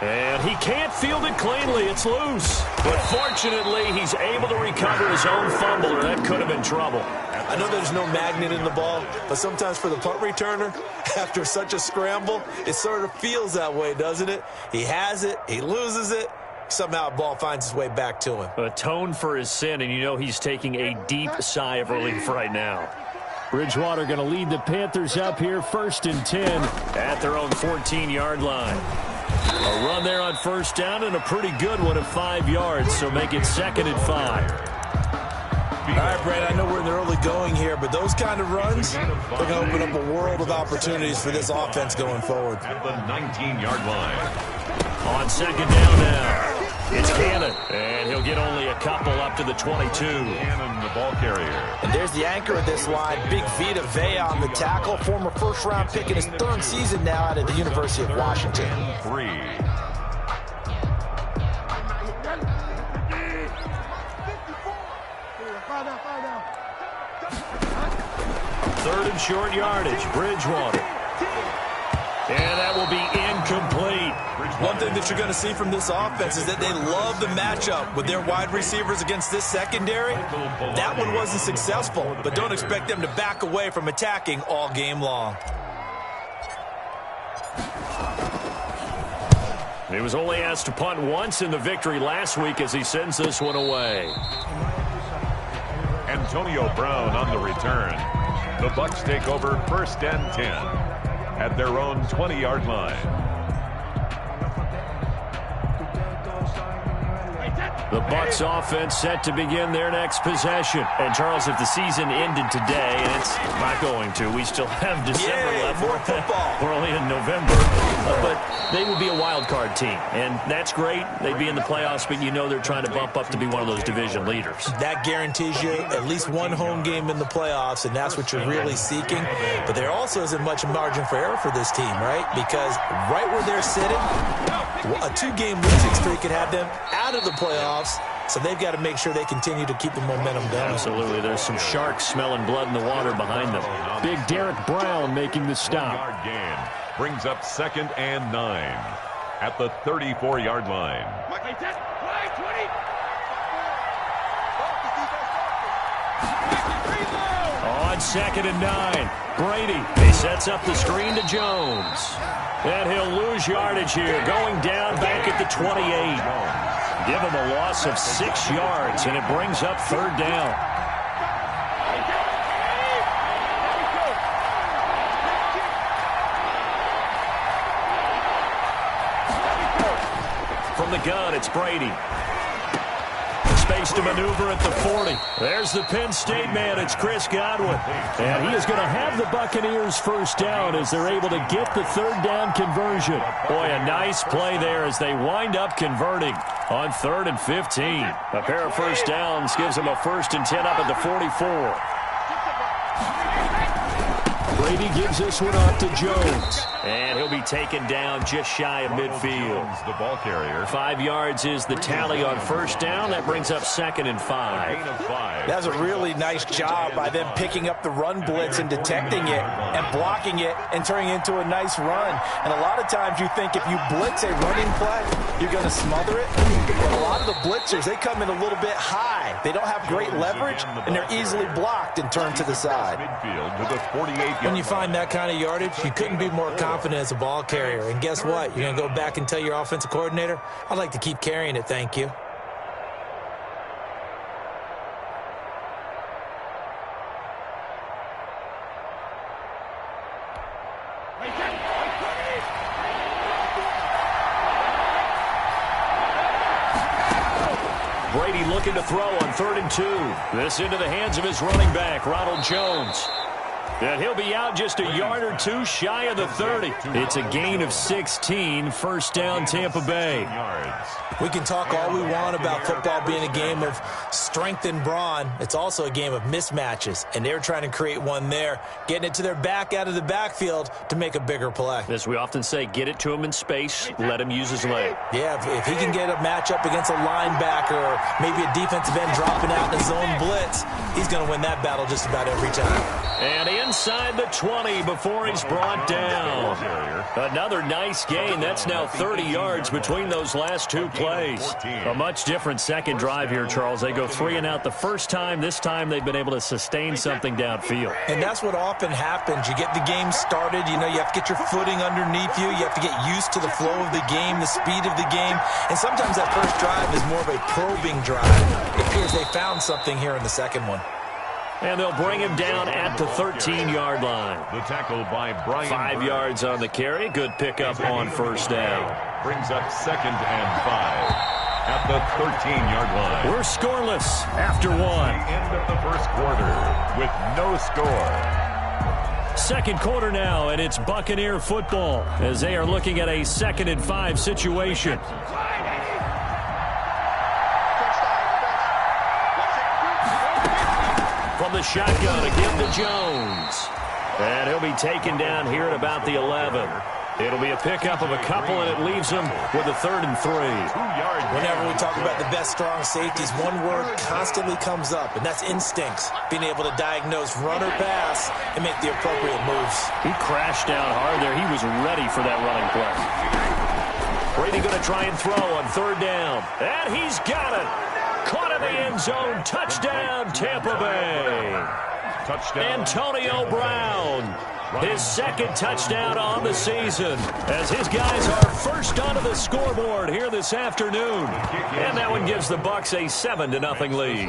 And he can't field it cleanly. It's loose. But fortunately, he's able to recover his own fumble, or that could have been trouble. I know there's no magnet in the ball, but sometimes for the punt returner, after such a scramble, it sort of feels that way, doesn't it? He has it, he loses it, somehow the ball finds its way back to him. Atoned for his sin, and you know he's taking a deep sigh of relief right now. Bridgewater going to lead the Panthers up here, 1st and 10 at their own 14-yard line. A run there on first down, and a pretty good one of 5 yards, so make it 2nd and 5. All right, Brad, I know we're in the early going here, but those kind of runs, they're going to open up a world of opportunities for this offense going forward. At the 19-yard line. On 2nd down now, it's Cannon, and he'll get only a couple up to the 22. Cannon, the ball carrier. And there's the anchor of this line, Big Vita Vea on the tackle, former first-round pick in his 3rd season now out of the University of Washington. 3. 3rd and short yardage, Bridgewater. And that will be incomplete. One thing that you're going to see from this offense is that they love the matchup with their wide receivers against this secondary. That one wasn't successful, but don't expect them to back away from attacking all game long. He was only asked to punt once in the victory last week as he sends this one away. Antonio Brown on the return. The Bucs take over 1st and 10 at their own 20-yard line. The Bucs offense set to begin their next possession. And, Charles, if the season ended today, and it's not going to, we still have December left. More football. We're only in November. But they would be a wild card team. And that's great. They'd be in the playoffs, but you know they're trying to bump up to be one of those division leaders. That guarantees you at least one home game in the playoffs, and that's what you're really seeking. But there also isn't much margin for error for this team, right? Because right where they're sitting, a 2-game losing streak could have them out of the playoffs. So they've got to make sure they continue to keep the momentum going. Absolutely. There's some sharks smelling blood in the water behind them. Big Derek Brown making the stop. Yard gain brings up 2nd and 9 at the 34-yard line. On 2nd and 9, Brady. He sets up the screen to Jones. And he'll lose yardage here, going down back at the 28. Give him a loss of 6 yards, and it brings up 3rd down. From the gun, it's Brady. Space to maneuver at the 40. There's the Penn State man. It's Chris Godwin. And he is going to have the Buccaneers 1st down as they're able to get the 3rd down conversion. Boy, a nice play there as they wind up converting on 3rd and 15. A pair of 1st downs gives them a 1st and 10 up at the 44. Brady gives this one off to Jones. And he'll be taken down just shy of midfield. The ball carrier. 5 yards is the tally on 1st down. That brings up 2nd and 5. That was a really nice job by them picking up the run blitz and detecting it and blocking it and turning it into a nice run. And a lot of times you think if you blitz a running play, you're going to smother it. But a lot of the blitzers, they come in a little bit high. They don't have great leverage, and they're easily blocked and turned to the side. Midfield to the 48. When you find that kind of yardage, you couldn't be more confident as a ball carrier. And guess what? You're going to go back and tell your offensive coordinator, I'd like to keep carrying it, thank you. Brady looking to throw on 3rd and 2. This into the hands of his running back, Ronald Jones. And he'll be out just a yard or two shy of the 30. It's a gain of 16, 1st down Tampa Bay. We can talk all we want about football being a game of strength and brawn. It's also a game of mismatches, and they're trying to create one there, getting it to their back out of the backfield to make a bigger play. As we often say, get it to him in space, let him use his leg. Yeah, if he can get a matchup against a linebacker or maybe a defensive end dropping out in a zone blitz, he's going to win that battle just about every time. And he inside the 20 before he's brought down. Another nice gain. That's now 30 yards between those last two plays. A much different second drive here, Charles. They go 3 and out the first time. This time they've been able to sustain something downfield. And that's what often happens. You get the game started. You know, you have to get your footing underneath you. You have to get used to the flow of the game, the speed of the game. And sometimes that first drive is more of a probing drive. It appears they found something here in the second one. And they'll bring him down at the 13-yard line. The tackle by Brian. 5 yards on the carry. Good pickup on first down. Brings up 2nd and 5 at the 13-yard line. We're scoreless after one. The end of the first quarter with no score. Second quarter now, and it's Buccaneer football as they are looking at a 2nd and 5 situation. From the shotgun, a give to Jones. And he'll be taken down here at about the 11. It'll be a pickup of a couple, and it leaves him with a 3rd and 3. Whenever we talk about the best strong safeties, one word constantly comes up, and that's instincts. Being able to diagnose run or pass and make the appropriate moves. He crashed down hard there. He was ready for that running play. Brady going to try and throw on 3rd down. And he's got it. Caught in the end zone. Touchdown, Tampa Bay. Touchdown. Antonio Brown. His 2nd touchdown on the season as his guys are first onto the scoreboard here this afternoon. And that one gives the Bucs a 7-0 lead.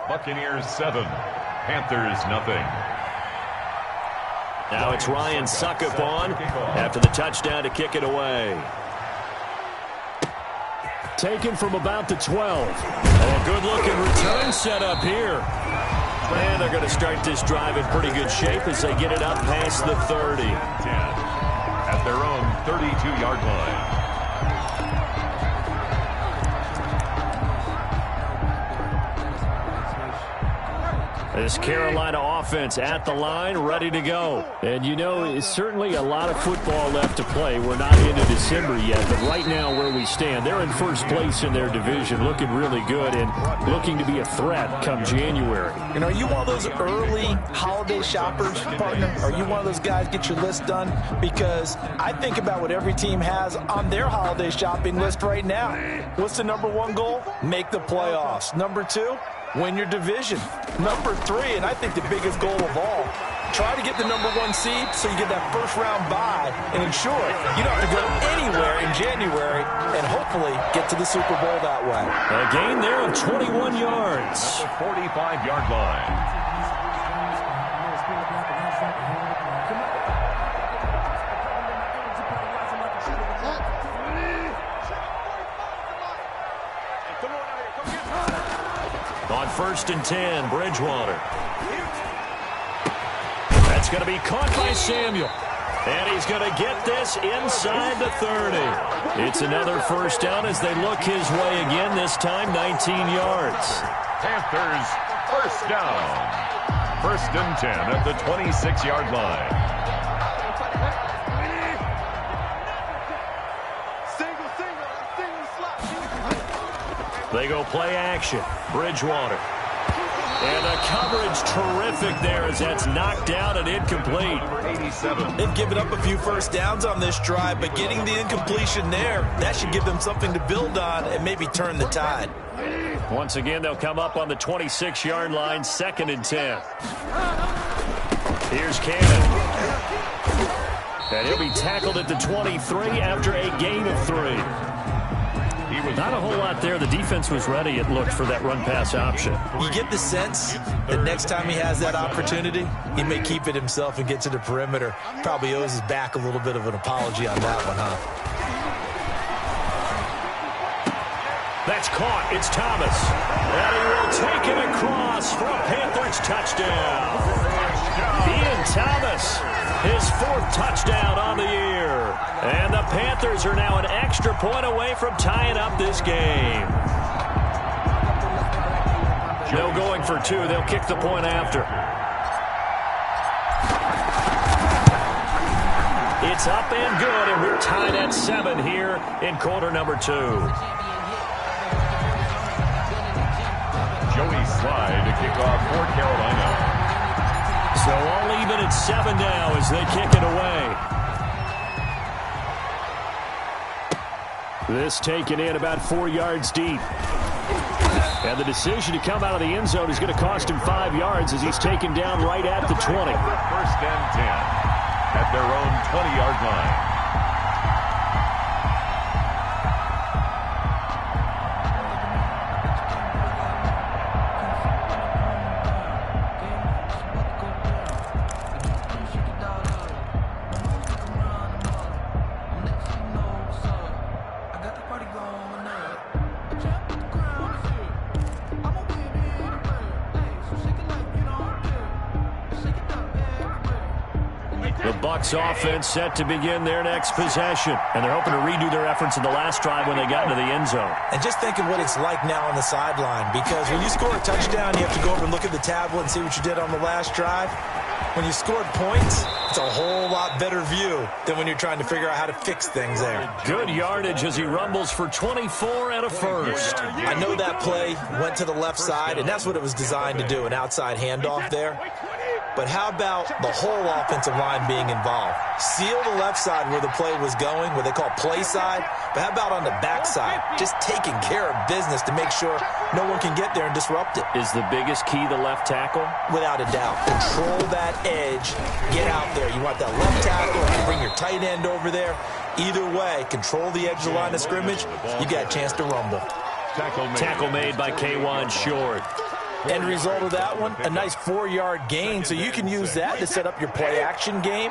Buccaneers 7, Panthers 0. Now it's Ryan Suckup on after the touchdown to kick it away. Taken from about the 12. A good-looking return set up here. And they're going to start this drive in pretty good shape as they get it up past the 30. 10 at their own 32-yard line. This Carolina offense at the line, ready to go. And you know, it's certainly a lot of football left to play. We're not into December yet, but right now where we stand, they're in first place in their division, looking really good and looking to be a threat come January. You know, are you one of those early holiday shoppers, partner? Are you one of those guys get your list done? Because I think about what every team has on their holiday shopping list right now. What's the number 1 goal? Make the playoffs. Number 2? Win your division. Number 3, and I think the biggest goal of all, try to get the number 1 seed so you get that first-round bye and ensure you don't have to go anywhere in January and hopefully get to the Super Bowl that way. A gain there of 21 yards. At the 45-yard line. On 1st and 10, Bridgewater. That's going to be caught by Samuel. And he's going to get this inside the 30. It's another first down as they look his way again, this time 19 yards. Panthers first down. 1st and 10 at the 26-yard line. They go play action. Bridgewater. And the coverage terrific there as that's knocked down and incomplete. 87. They've given up a few first downs on this drive, but getting the incompletion there, that should give them something to build on and maybe turn the tide. Once again, they'll come up on the 26-yard line, 2nd and 10. Here's Cannon. And he'll be tackled at the 23 after a gain of 3. Not a whole lot there. The defense was ready, it looked, for that run-pass option. You get the sense that next time he has that opportunity, he may keep it himself and get to the perimeter. Probably owes his back a little bit of an apology on that one, huh? That's caught. It's Thomas. And he will take it across for a Panthers touchdown. Ian Thomas, his 4th touchdown on the year. And the Panthers are now an extra point away from tying up this game. No going for 2. They'll kick the point after. It's up and good, and we're tied at 7 here in quarter number 2. Joey Slye to kick off for Carolina. So all even at 7 now as they kick it away. This taken in about 4 yards deep. And the decision to come out of the end zone is going to cost him 5 yards as he's taken down right at the 20. First and 10 at their own 20-yard line. The Bucs offense set to begin their next possession. And they're hoping to redo their efforts in the last drive when they got into the end zone. And just think of what it's like now on the sideline, because when you score a touchdown, you have to go over and look at the tablet and see what you did on the last drive. When you scored points, it's a whole lot better view than when you're trying to figure out how to fix things there. Good yardage as he rumbles for 24 and a first. I know that play went to the left side, and that's what it was designed to do, an outside handoff there. But how about the whole offensive line being involved? Seal the left side where the play was going, what they call play side. But how about on the back side? Just taking care of business to make sure no one can get there and disrupt it. Is the biggest key the left tackle? Without a doubt. Control that edge. Get out there. You want that left tackle. You bring your tight end over there. Either way, control the edge of the line of scrimmage. You got a chance to rumble. Tackle made by K1 Short. End result of that one, a nice 4-yard gain, so you can use that to set up your play-action game,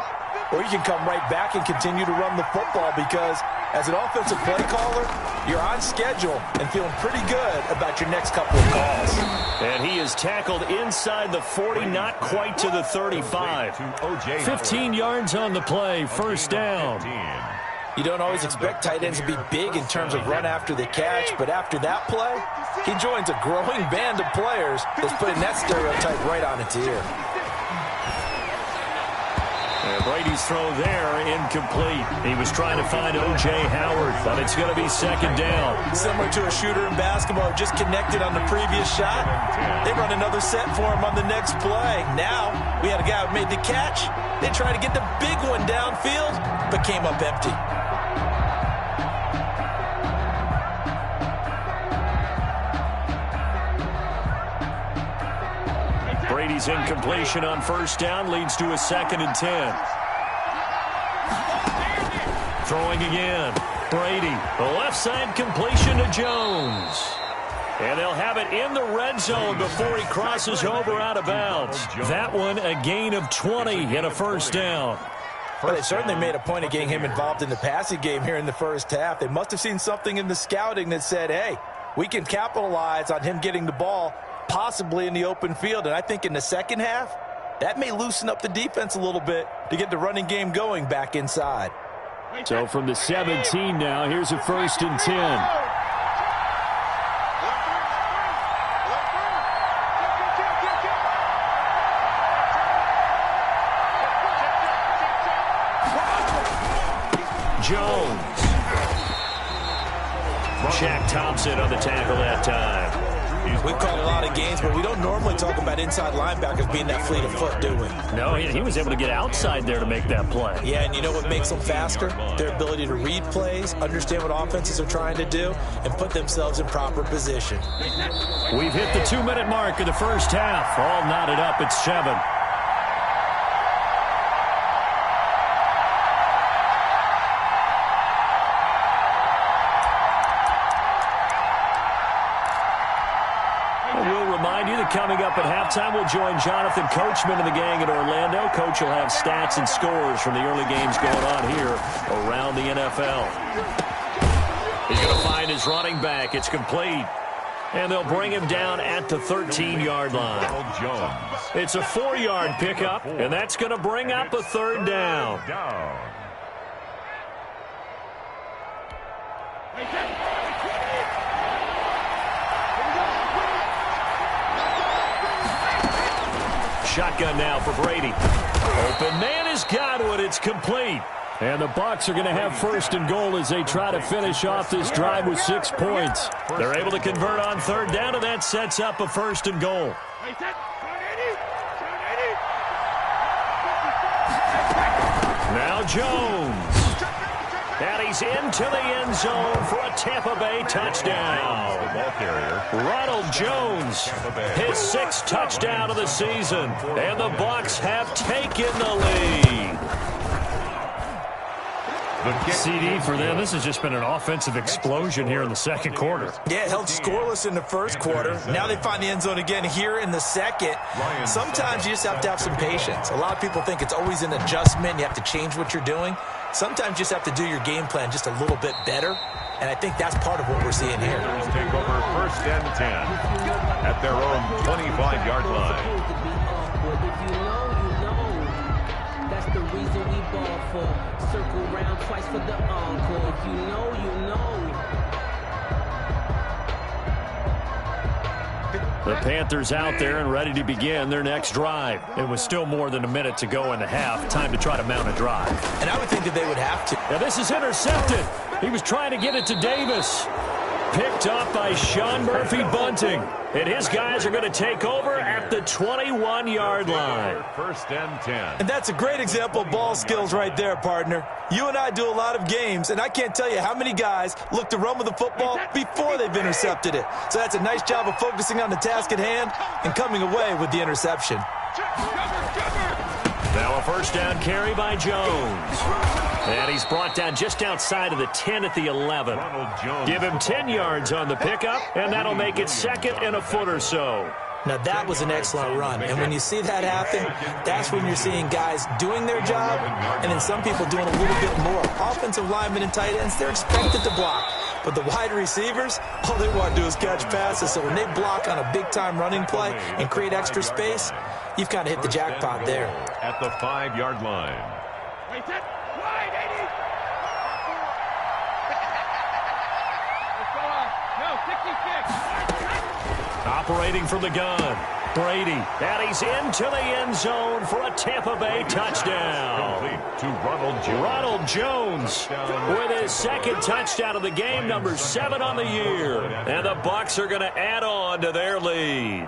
or you can come right back and continue to run the football because as an offensive play caller, you're on schedule and feeling pretty good about your next couple of calls. And he is tackled inside the 40, not quite to the 35. 15 yards on the play, first down. You don't always expect tight ends to be big in terms of run after the catch, but after that play, he joins a growing band of players that's putting that stereotype right on its ear. And Brady's throw there, incomplete. He was trying to find O.J. Howard, but it's going to be second down. Similar to a shooter in basketball who just connected on the previous shot. They run another set for him on the next play. Now, we had a guy who made the catch. They tried to get the big one downfield, but came up empty. Brady's incompletion on first down leads to a 2nd and 10. Throwing again. Brady, the left side completion to Jones. And they'll have it in the red zone before he crosses over out of bounds. That one a gain of 20 and a first down. Well, they certainly made a point of getting him involved in the passing game here in the first half. They must have seen something in the scouting that said, hey, we can capitalize on him getting the ball possibly in the open field. And I think in the second half, that may loosen up the defense a little bit to get the running game going back inside. So from the 17 now, here's a 1st and 10. Jones. Shaq Thompson on the tackle that time. We've called a lot of games, but we don't normally talk about inside linebackers being that fleet of foot, do we? No, he was able to get outside there to make that play. Yeah, and you know what makes them faster? Their ability to read plays, understand what offenses are trying to do, and put themselves in proper position. We've hit the 2-minute mark of the first half. All knotted up at 7. Coming up at halftime, we'll join Jonathan Coachman and the gang in Orlando. Coach will have stats and scores from the early games going on here around the NFL. He's going to find his running back. It's complete. And they'll bring him down at the 13-yard line. It's a 4-yard pickup, and that's going to bring up a 3rd down. Shotgun now for Brady. Open man is Godwin. It's complete. And the Bucs are going to have 1st and goal as they try to finish off this drive with 6 points. They're able to convert on 3rd down, and that sets up a 1st and goal. Ronald Jones. And he's into the end zone for a Tampa Bay touchdown. The ball carrier. Ronald Jones, his 6th touchdown of the season. And the Bucs have taken the lead. CD for them. This has just been an offensive explosion here in the second quarter. Yeah, held scoreless in the first quarter. Now they find the end zone again here in the second. Sometimes you just have to have some patience. A lot of people think it's always an adjustment. You have to change what you're doing. Sometimes you just have to do your game plan just a little bit better. And I think that's part of what we're seeing here. Take over 1st and 10 at their own 25-yard line. That's the reason we ball for. Circle round twice for the encore. If you know, you know. The Panthers out there and ready to begin their next drive. It was still more than a minute to go in the half. Time to try to mount a drive. And I would think that they would have to. Now this is intercepted. He was trying to get it to Davis. Picked up by Sean Murphy-Bunting. And his guys are going to take over at the 21-yard line. 1st and 10. And that's a great example of ball skills right there, partner. You and I do a lot of games, and I can't tell you how many guys look to run with the football before they've intercepted it. So that's a nice job of focusing on the task at hand and coming away with the interception. Now a 1st down carry by Jones. And he's brought down just outside of the 10 at the 11. Give him 10 yards on the pickup, and that'll make it 2nd and a foot or so. Now that was an excellent run, and when you see that happen, that's when you're seeing guys doing their job, and then some people doing a little bit more. Offensive linemen and tight ends, they're expected to block. But the wide receivers, all they want to do is catch passes. So when they block on a big-time running play and create extra space, you've kind of hit the jackpot there. At the 5-yard line. Operating from the gun, Brady. And he's into the end zone for a Tampa Bay touchdown. To Ronald Jones with his 2nd touchdown of the game, number 7 on the year. And the Bucs are going to add on to their lead.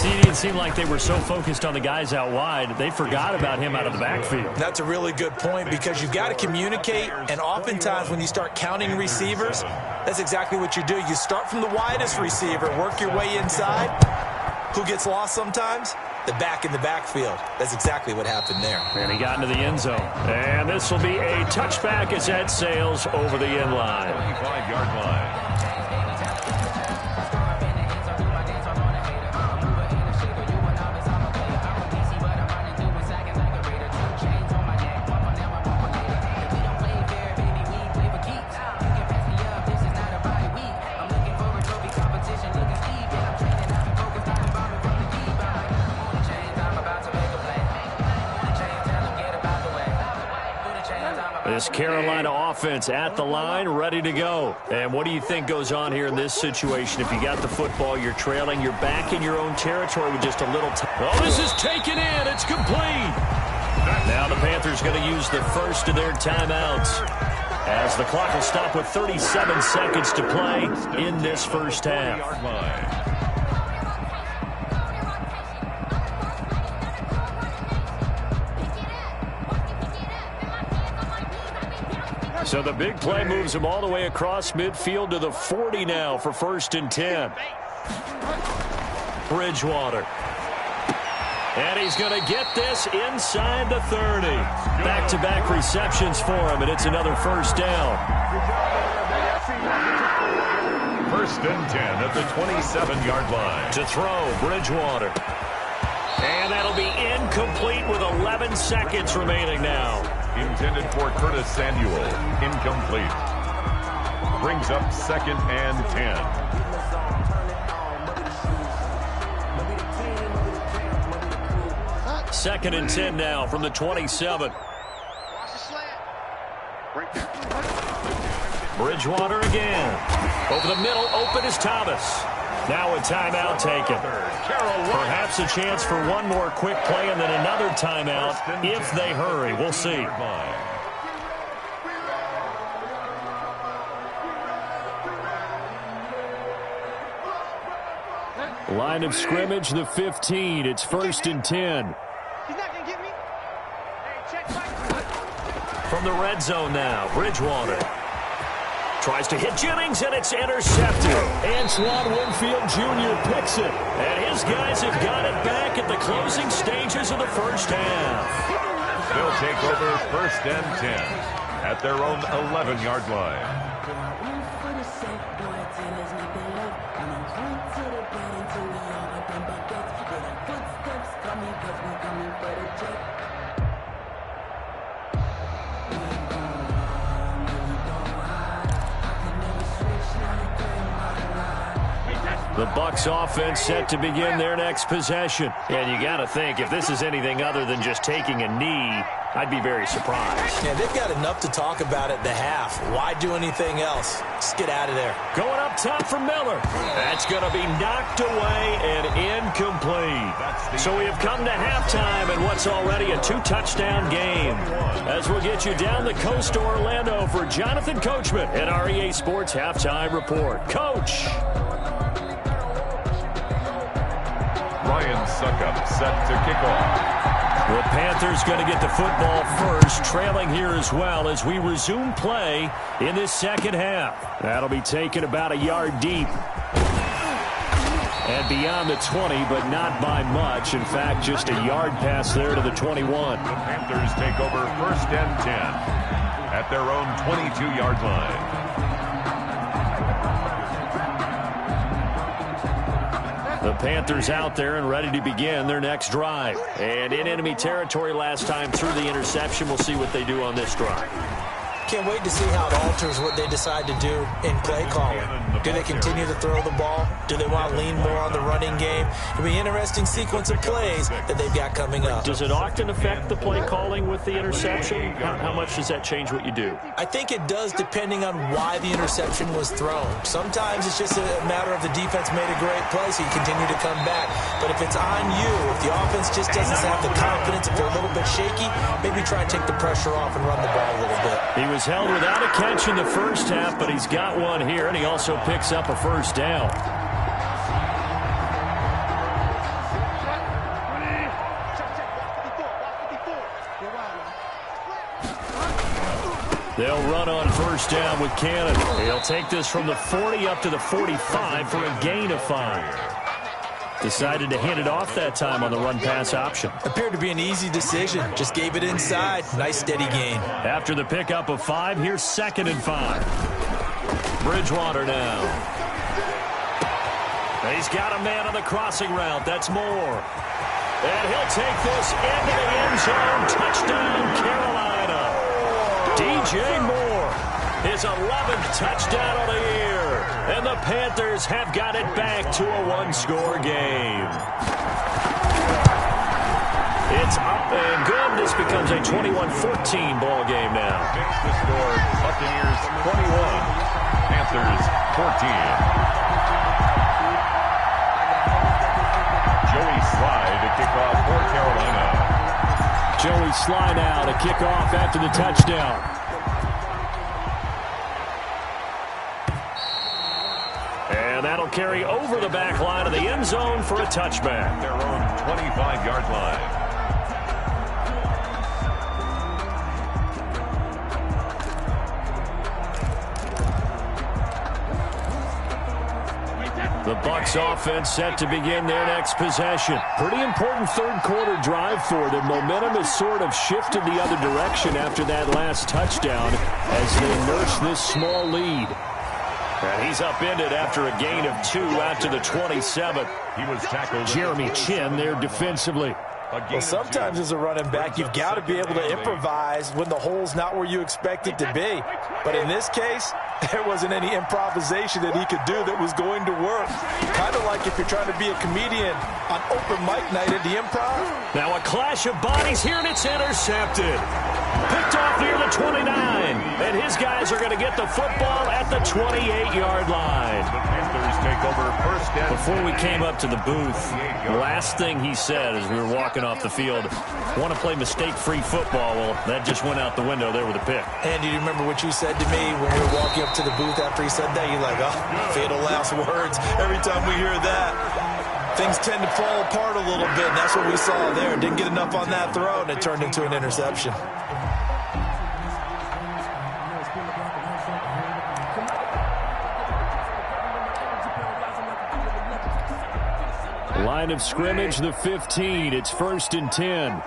It seemed like they were so focused on the guys out wide, they forgot about him out of the backfield. That's a really good point because you've got to communicate, and oftentimes when you start counting receivers, that's exactly what you do. You start from the widest receiver, work your way inside. Who gets lost sometimes? The back in the backfield. That's exactly what happened there. And he got into the end zone. And this will be a touchback as that sails over the end line. 25-yard line. This Carolina offense at the line, ready to go. And what do you think goes on here in this situation? If you got the football, you're trailing, you're back in your own territory with just a little time. Oh, this is taken in. It's complete. Now the Panthers going to use the first of their timeouts as the clock will stop with 37 seconds to play in this first half. So the big play moves him all the way across midfield to the 40 now for 1st and 10. Bridgewater. And he's going to get this inside the 30. Back-to-back receptions for him, and it's another 1st down. 1st and 10 at the 27-yard line. To throw, Bridgewater. And that'll be incomplete with 11 seconds remaining now. Intended for Curtis Samuel. Incomplete. Brings up 2nd and 10. Second and 10 now from the 27. Bridgewater again. Over the middle, open is Thomas. Now a timeout taken. Perhaps a chance for one more quick play and then another timeout if they hurry. We'll see. Line of scrimmage, the 15. It's 1st and 10. He's not going to get me. Hey, the red zone now. Bridgewater tries to hit Jennings, and it's intercepted. Antoine Winfield Jr. picks it. And his guys have got it back at the closing stages of the first half. They'll take over 1st and 10 at their own 11-yard line. The Bucs offense set to begin their next possession. And you got to think, if this is anything other than just taking a knee, I'd be very surprised. Yeah, they've got enough to talk about at the half. Why do anything else? Just get out of there. Going up top for Miller. That's going to be knocked away and incomplete. So we have come to halftime in what's already a 2-touchdown game. As we'll get you down the coast to Orlando for Jonathan Coachman at our EA Sports Halftime Report. Coach. Ryan Suckup set to kick off. The Panthers going to get the football first, trailing here as well as we resume play in this second half. That'll be taken about a yard deep. And beyond the 20, but not by much. In fact, just a yard pass there to the 21. The Panthers take over 1st and 10 at their own 22-yard line. The Panthers out there and ready to begin their next drive. And in enemy territory last time through the interception. We'll see what they do on this drive. Can't wait to see how it alters what they decide to do in play calling. Do they continue to throw the ball? Do they want to lean more on the running game? It'll be an interesting sequence of plays that they've got coming up. Does it often affect the play calling with the interception? How much does that change what you do? I think it does, depending on why the interception was thrown. Sometimes it's just a matter of the defense made a great play, so you continue to come back. But if it's on you, if the offense just doesn't have the confidence, if they're a little bit shaky, maybe try and take the pressure off and run the ball a little bit. He was held without a catch in the first half, but he's got one here, and he also picks up a first down. They'll run on first down with Cannon. He'll take this from the 40 up to the 45 for a gain of 5. Decided to hand it off that time on the run-pass option. Appeared to be an easy decision. Just gave it inside. Nice steady gain. After the pickup of 5, here's 2nd and 5. Bridgewater now. He's got a man on the crossing route. That's Moore. And he'll take this into the end zone. Touchdown, Carolina. DJ Moore, his 11th touchdown of the year. And the Panthers have got it back to a 1-score game. It's up and good. This becomes a 21-14 ball game now. Makes the score Buccaneers 21, Panthers 14. Joey Sly to kick off for Carolina. Joey Sly now to kick off after the touchdown. And that'll carry over the back line of the end zone for a touchback. Their own 25-yard line. The Bucs offense set to begin their next possession. Pretty important third-quarter drive for them. Momentum has sort of shifted the other direction after that last touchdown as they nurse this small lead. And he's upended after a gain of 2 out to the 27. He was tackled. Jeremy Chin there defensively. Well, sometimes as a running back, you've got to be able to improvise when the hole's not where you expect it to be. But in this case, there wasn't any improvisation that he could do that was going to work. Kind of like if you're trying to be a comedian on open mic night at the Improv. Now a clash of bodies here, and it's intercepted. Picked off near the 29. And his guys are going to get the football at the 28-yard line. The Panthers take over 1st and 10. Before we came up to the booth, the last thing he said as we were walking off the field, want to play mistake-free football. Well, that just went out the window there with a pick. And do you remember what you said to me when we were walking up to the booth after he said that? You're like, oh, fatal last words. Every time we hear that, things tend to fall apart a little bit, and that's what we saw there. Didn't get enough on that throw, and it turned into an interception. Line of scrimmage, the 15. It's 1st and 10.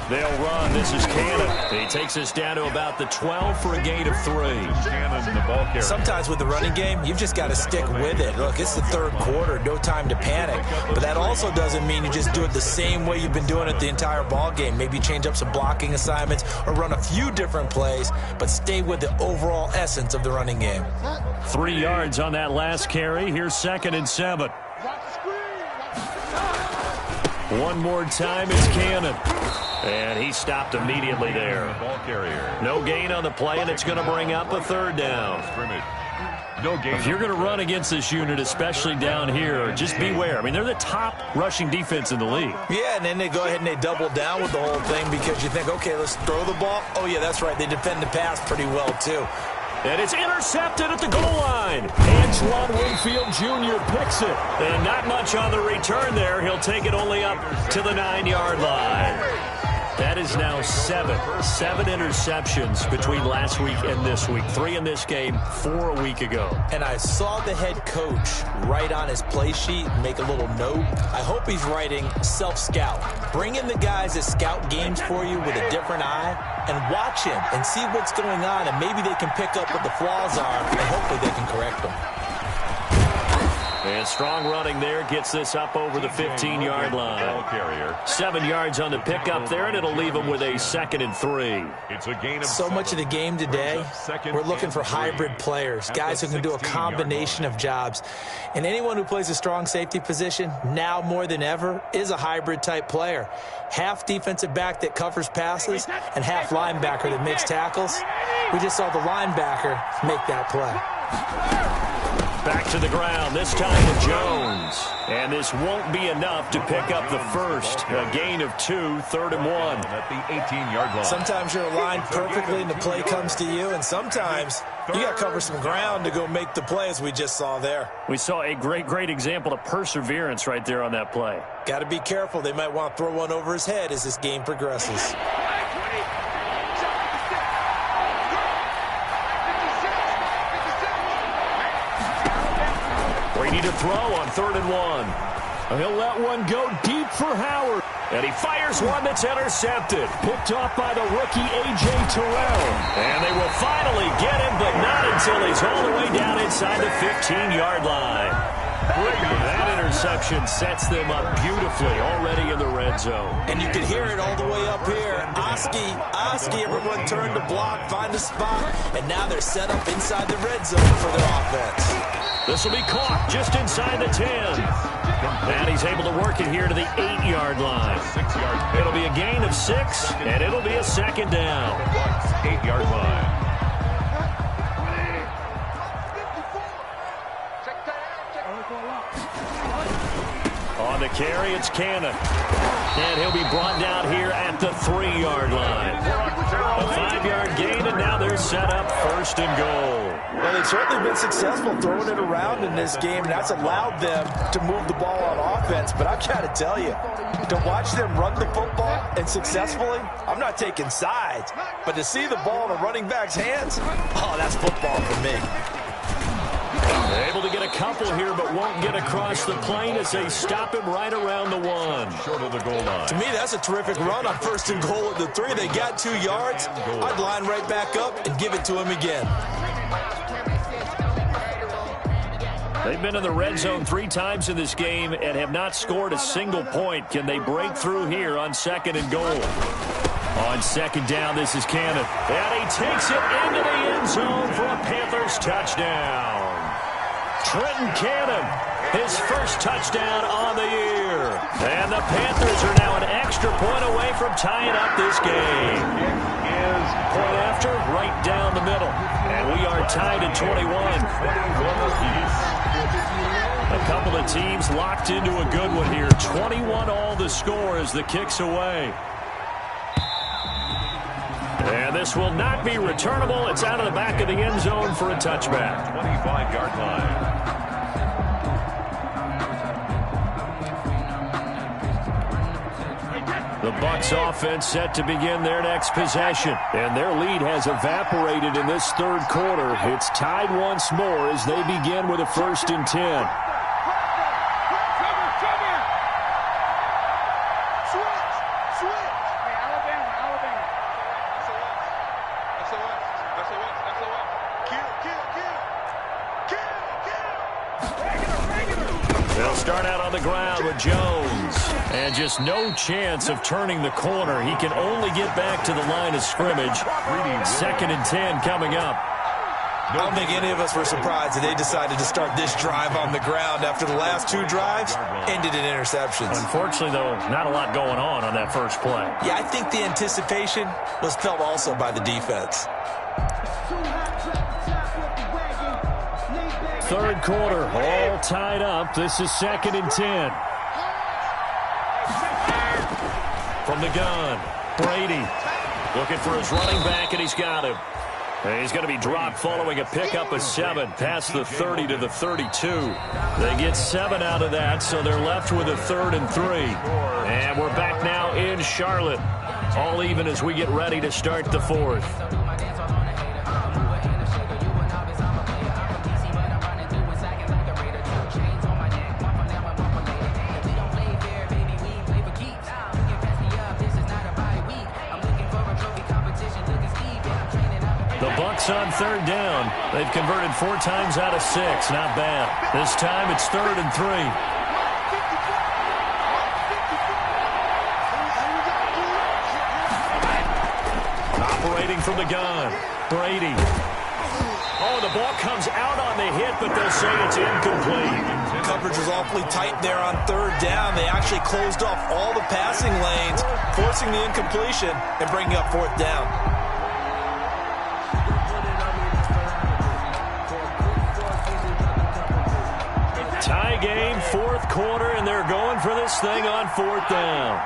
They'll run. This is Cannon. He takes us down to about the 12 for a gain of 3. Cannon, the ball carrier. Sometimes with the running game, you've just got to stick with it. Look, it's the 3rd quarter. No time to panic. But that also doesn't mean you just do it the same way you've been doing it the entire ball game. Maybe change up some blocking assignments or run a few different plays, but stay with the overall essence of the running game. 3 yards on that last carry. Here's 2nd and 7. One more time, it's Cannon. And he stopped immediately there. Ball carrier. No gain on the play, and it's going to bring up a 3rd down. No gain. If you're going to run against this unit, especially down here, just beware. I mean, they're the top rushing defense in the league. Yeah, and then they go ahead and they double down with the whole thing because you think, okay, let's throw the ball. Oh, yeah, that's right. They defend the pass pretty well, too. And it's intercepted at the goal line. Antoine Winfield Jr. picks it. And not much on the return there. He'll take it only up to the 9-yard line. That is now 7 interceptions between last week and this week. 3 in this game, 4 a week ago. And I saw the head coach write on his play sheet, make a little note. I hope he's writing self-scout. Bring in the guys that scout games for you with a different eye and watch him and see what's going on, and maybe they can pick up what the flaws are, and hopefully they can correct them. And strong running there gets this up over the 15-yard line. 7 yards on the pickup there, and it'll leave them with a 2nd and 3. It's a gain of so much of the game today, we're looking for hybrid players, guys who can do a combination of jobs. And anyone who plays a strong safety position, now more than ever, is a hybrid type player. Half defensive back that covers passes and half linebacker that makes tackles. We just saw the linebacker make that play. Back to the ground, this time to Jones. And this won't be enough to pick up the first. A gain of 2, 3rd and 1. At the 18-yard line. Sometimes you're aligned perfectly and the play comes to you, and sometimes you got to cover some ground to go make the play, as we just saw there. We saw a great example of perseverance right there on that play. Got to be careful. They might want to throw one over his head as this game progresses. Brady to throw on 3rd and 1. He'll let one go deep for Howard. And he fires one that's intercepted. Picked off by the rookie A.J. Terrell. And they will finally get him, but not until he's all the way down inside the 15-yard line. That interception sets them up beautifully already in the red zone. And you can hear it all the way up here. Oski, everyone turned to block, find a spot, and now they're set up inside the red zone for their offense. This will be caught just inside the 10. And he's able to work it here to the 8-yard line. It'll be a gain of 6, and it'll be a 2nd down. 8-yard line. On the carry, it's Cannon. And he'll be brought down here at the 3-yard line. A 5-yard gain, and now they're set up 1st and goal. Well, they've certainly been successful throwing it around in this game, and that's allowed them to move the ball on offense. But I've got to tell you, to watch them run the football and successfully, I'm not taking sides, but to see the ball in a running back's hands, oh, that's football for me. They're able to get a couple here, but won't get across the plane as they stop him right around the 1. Short of the goal line. To me, that's a terrific run on 1st and goal at the 3. They got 2 yards. I'd line right back up and give it to him again. They've been in the red zone 3 times in this game and have not scored a single point. Can they break through here on 2nd and goal? On 2nd down, this is Cannon. And he takes it into the end zone for a Panthers touchdown. Trenton Cannon, his first touchdown on the year. And the Panthers are now an extra point away from tying up this game. Point after, right down the middle. And we are tied at 21. A couple of teams locked into a good one here. 21 all the score as the kick's away. And this will not be returnable. It's out of the back of the end zone for a touchback. 25-yard line. The Bucs offense set to begin their next possession. And their lead has evaporated in this 3rd quarter. It's tied once more as they begin with a 1st and 10. start out on the ground with Jones. And just no chance of turning the corner. He can only get back to the line of scrimmage. 2nd and 10 coming up. I don't think any of us were surprised that they decided to start this drive on the ground after the last 2 drives ended in interceptions. Unfortunately, though, not a lot going on that first play. Yeah, I think the anticipation was felt also by the defense. 3rd quarter, all tied up. This is 2nd and 10. From the gun, Brady looking for his running back, and he's got him. And he's going to be dropped following a pickup of 7 past the 30 to the 32. They get 7 out of that, so they're left with a 3rd and 3. And we're back now in Charlotte. All even as we get ready to start the 4th. On 3rd down. They've converted 4 times out of 6. Not bad. This time it's 3rd and 3. Operating from the gun. Brady. Oh, the ball comes out on the hit, but they'll say it's incomplete. Coverage was awfully tight there on 3rd down. They actually closed off all the passing lanes, forcing the incompletion and bringing up 4th down. Tie game, 4th quarter, and they're going for this thing on 4th down.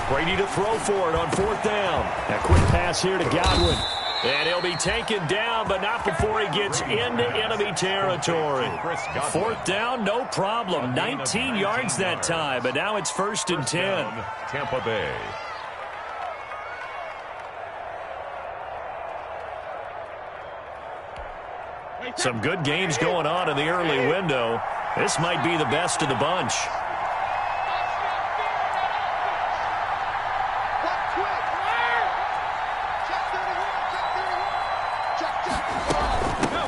Brady to throw for it on 4th down. A quick pass here to Godwin. And he'll be taken down, but not before he gets into enemy territory. 4th down, no problem. 19 yards that time, but now it's 1st and 10. Tampa Bay. Some good games going on in the early window. This might be the best of the bunch.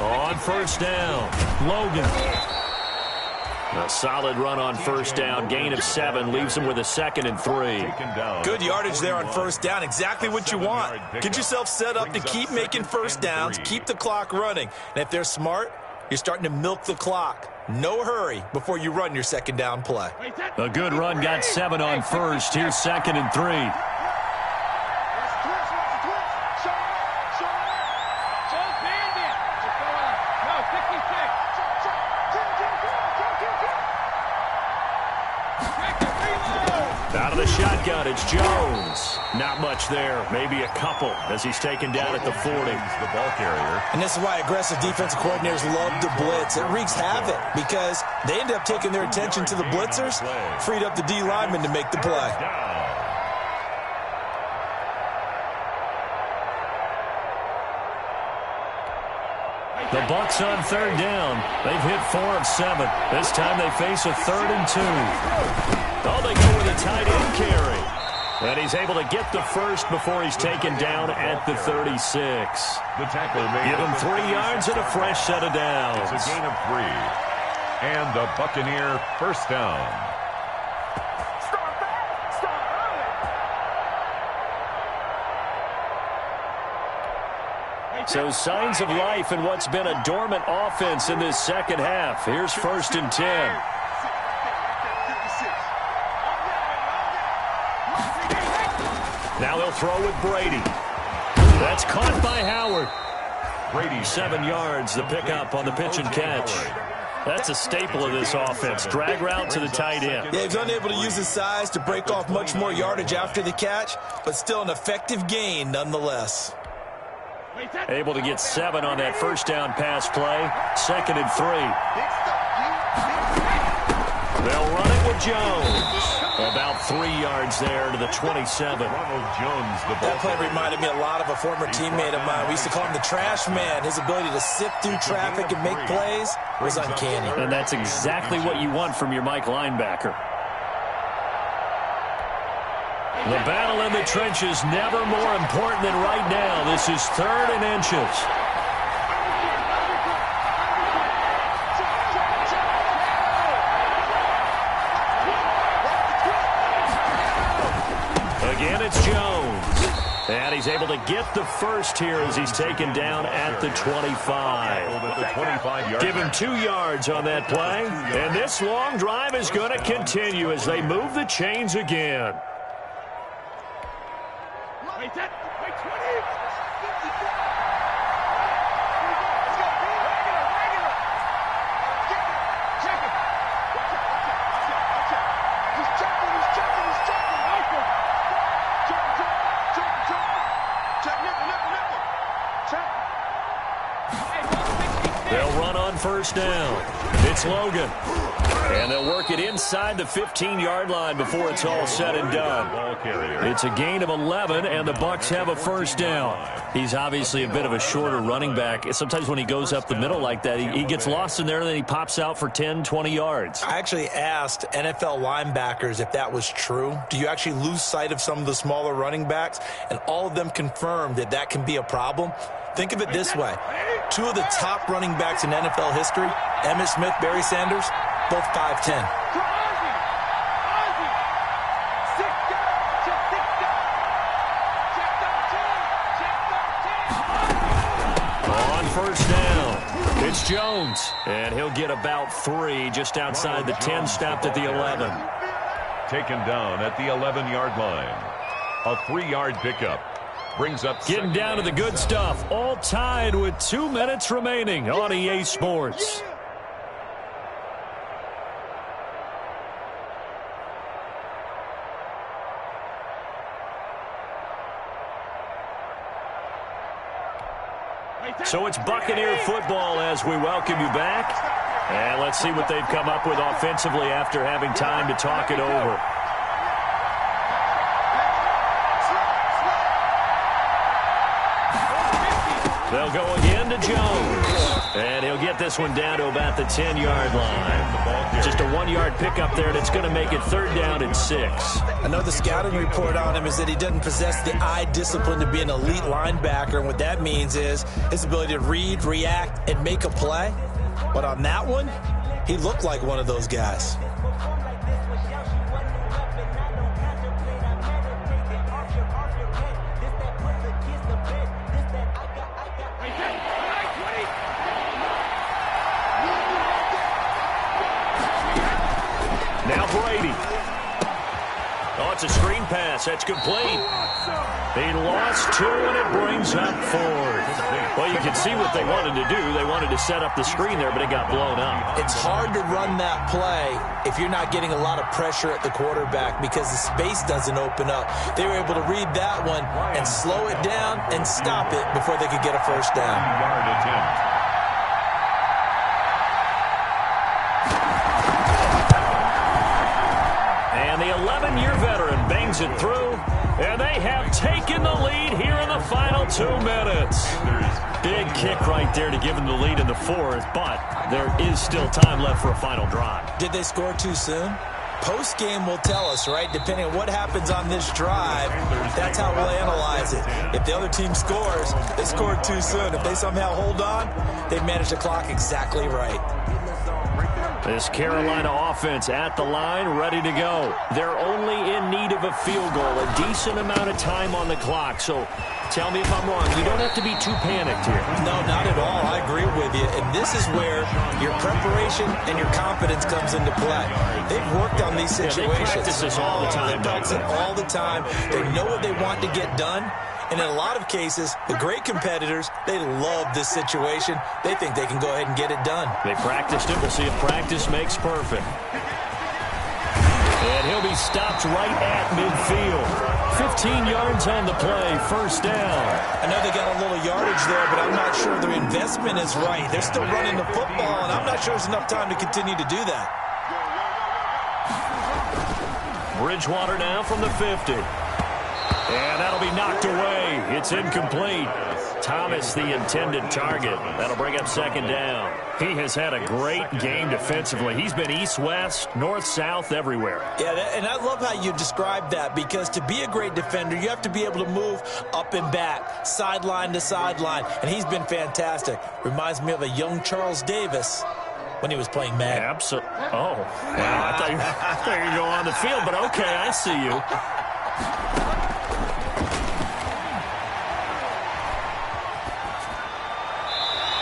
On 1st down, Logan. A solid run on 1st down. Gain of 7 leaves him with a 2nd and 3. Good yardage there on 1st down. Exactly what you want. Get yourself set up to keep making 1st downs, keep the clock running. And if they're smart, you're starting to milk the clock. No hurry before you run your 2nd down play. A good run got 7 on 1st. Here's 2nd and 3. Out of the shotgun, it's Jones. Not much there, maybe a couple as he's taken down at the 40. The ball carrier. And this is why aggressive defensive coordinators love to blitz. It wreaks havoc because they end up taking their attention to the blitzers, freed up the D lineman to make the play. The Bucs on 3rd down. They've hit 4 of 7. This time they face a 3rd and 2. Oh, they go with a tight end carry. And he's able to get the first before he's taken down at the 36. The tackle made. Give him 3 yards and a fresh set of downs. It's a gain of 3. And the Buccaneer 1st down. So signs of life in what's been a dormant offense in this 2nd half. Here's 1st and 10. Now they'll throw with Brady. That's caught by Howard. Brady 7 yards, the pickup on the pitch and catch. That's a staple of this offense. Drag route to the tight end. Yeah, he's unable to use his size to break off much more yardage after the catch, but still an effective gain nonetheless. Able to get 7 on that 1st down pass play. 2nd and 3. They'll run it with Jones. About 3 yards there to the 27. That play reminded me a lot of a former teammate of mine. We used to call him the trash man. His ability to sift through traffic and make plays was uncanny. And that's exactly what you want from your Mike linebacker. The battle in the trenches never more important than right now. This is 3rd and inches. it's Jones. And he's able to get the first here as he's taken down at the 25. Give him 2 yards on that play. And this long drive is going to continue as they move the chains again. Wait, 20. They'll run on first down. It's Logan. And they'll work it inside the 15-yard line before it's all said and done. It's a gain of 11, and the Bucs have a first down. He's obviously a bit of a shorter running back. Sometimes when he goes up the middle like that, he gets lost in there, and then he pops out for 10, 20 yards. I actually asked NFL linebackers if that was true. Do you actually lose sight of some of the smaller running backs? And all of them confirmed that that can be a problem. Think of it this way. 2 of the top running backs in NFL history, Emmitt Smith, Barry Sanders, both 5'10". On first down, it's Jones. And he'll get about 3 just outside the 10, stopped at the 11. Taken down at the 11-yard line. A 3-yard pickup. Brings up getting down to the good stuff. All tied with 2 minutes remaining on EA Sports. So it's Buccaneer football as we welcome you back. And let's see what they've come up with offensively after having time to talk it over. They'll go again to Jones. And he'll get this one down to about the 10-yard line. Just a 1-yard pickup there, and it's going to make it 3rd down and 6. I know the scouting report on him is that he doesn't possess the eye discipline to be an elite linebacker. And what that means is his ability to read, react, and make a play. But on that one, he looked like one of those guys. Now Brady. Oh, it's a screen pass. That's complete. He lost 2, and it brings up 4th. Well, you can see what they wanted to do. They wanted to set up the screen there, but it got blown up. It's hard to run that play if you're not getting a lot of pressure at the quarterback because the space doesn't open up. They were able to read that one and slow it down and stop it before they could get a first down. Yard attempt. And the 11-year veteran bangs it through, and they have taken the lead here in the final 2 minutes. Big kick right there to give them the lead in the 4th, but there is still time left for a final drive. Did they score too soon? Post-game will tell us, right? Depending on what happens on this drive, that's how we'll analyze it. If the other team scores, they scored too soon. If they somehow hold on, they manage the clock exactly right. This Carolina offense at the line, ready to go. They're only in need of a field goal, a decent amount of time on the clock. So tell me if I'm wrong. You don't have to be too panicked here. No, not at all. I agree with you. And this is where your preparation and your confidence comes into play. They've worked on these situations. They practice this all the time. They practice it all the time. They know what they want to get done. And in a lot of cases, the great competitors, they love this situation. They think they can go ahead and get it done. They practiced it. We'll see if practice makes perfect. And he'll be stopped right at midfield. 15 yards on the play, first down. I know they got a little yardage there, but I'm not sure their investment is right. They're still running the football, and I'm not sure there's enough time to continue to do that. Bridgewater now from the 50. And that'll be knocked away. It's incomplete. Thomas, the intended target. That'll bring up 2nd down. He has had a great game defensively. He's been east-west, north-south, everywhere. Yeah, and I love how you described that because to be a great defender, you have to be able to move up and back, sideline to sideline, and he's been fantastic. Reminds me of a young Charles Davis when he was playing Madden. Absolutely. Oh, wow. I thought you were going to go on the field, but okay, I see you.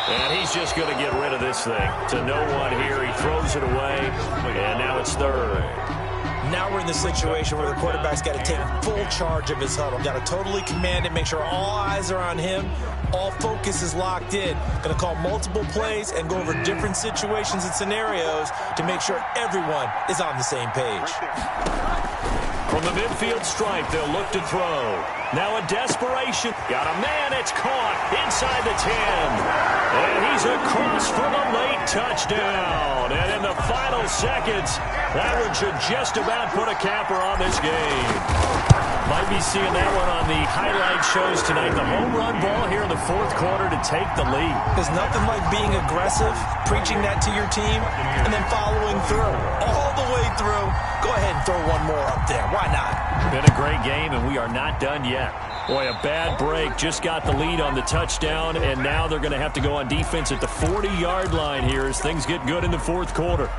And he's just going to get rid of this thing. To no one here. He throws it away. And now it's third. Now we're in the situation where the quarterback's got to take full charge of his huddle. Got to totally command it, make sure all eyes are on him. All focus is locked in. Going to call multiple plays and go over different situations and scenarios to make sure everyone is on the same page. From the midfield stripe, they'll look to throw. Now a desperation. Got a man. It's caught inside the 10. And he's across for the late touchdown. And in the final seconds, that one should just about put a capper on this game. Might be seeing that one on the highlight shows tonight. The home run ball here in the fourth quarter to take the lead. There's nothing like being aggressive, preaching that to your team, and then following through. All the way through. Go ahead and throw one more up there. Why not? Been a great game, and we are not done yet. Boy, a bad break. Just got the lead on the touchdown, and now they're going to have to go on defense at the 40-yard line here as things get good in the fourth quarter.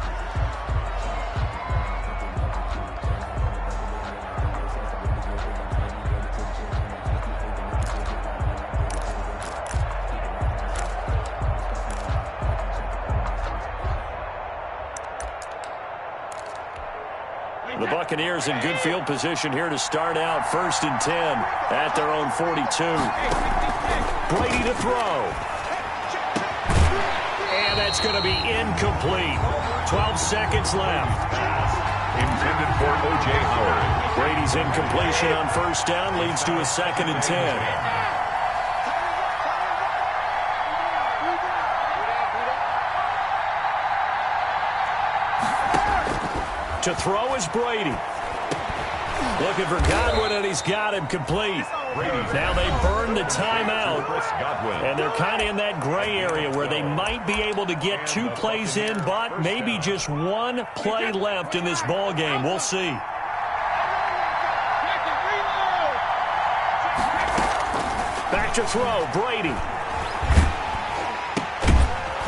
The Buccaneers in good field position here to start out. 1st and 10 at their own 42. Brady to throw. And that's going to be incomplete. 12 seconds left. Intended for O.J. Howard. Brady's incompletion on 1st down leads to a 2nd and 10. To throw is Brady. Looking for Godwin, and he's got him complete. Now they burn the timeout, and they're kind of in that gray area where they might be able to get 2 plays in, but maybe just 1 play left in this ball game. We'll see. Back to throw, Brady.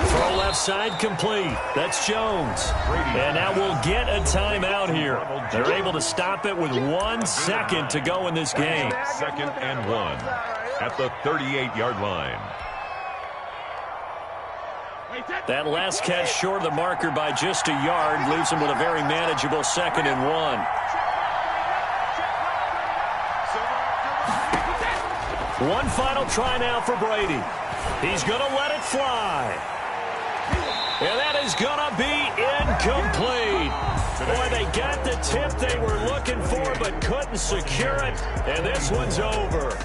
Throw left side complete. That's Jones. And now we'll get a timeout here. They're able to stop it with 1 second to go in this game. 2nd and 1 at the 38-yard line. That last catch short of the marker by just a yard leaves them with a very manageable 2nd and 1. One final try now for Brady. He's going to let it fly. And that is going to be incomplete. Boy, they got the tip they were looking for but couldn't secure it. And this one's over.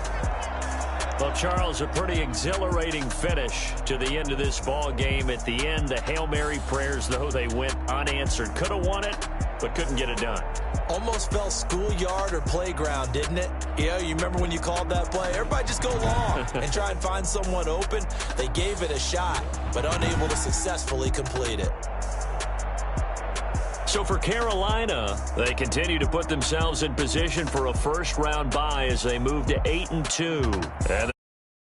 Well, Charles, a pretty exhilarating finish to the end of this ball game. At the end, the Hail Mary prayers, though, they went unanswered. Could have won it, but couldn't get it done. Almost felt schoolyard or playground, didn't it? Yeah, you remember when you called that play? Everybody just go long and try and find someone open. They gave it a shot, but unable to successfully complete it. So for Carolina, they continue to put themselves in position for a first-round bye as they move to 8-2.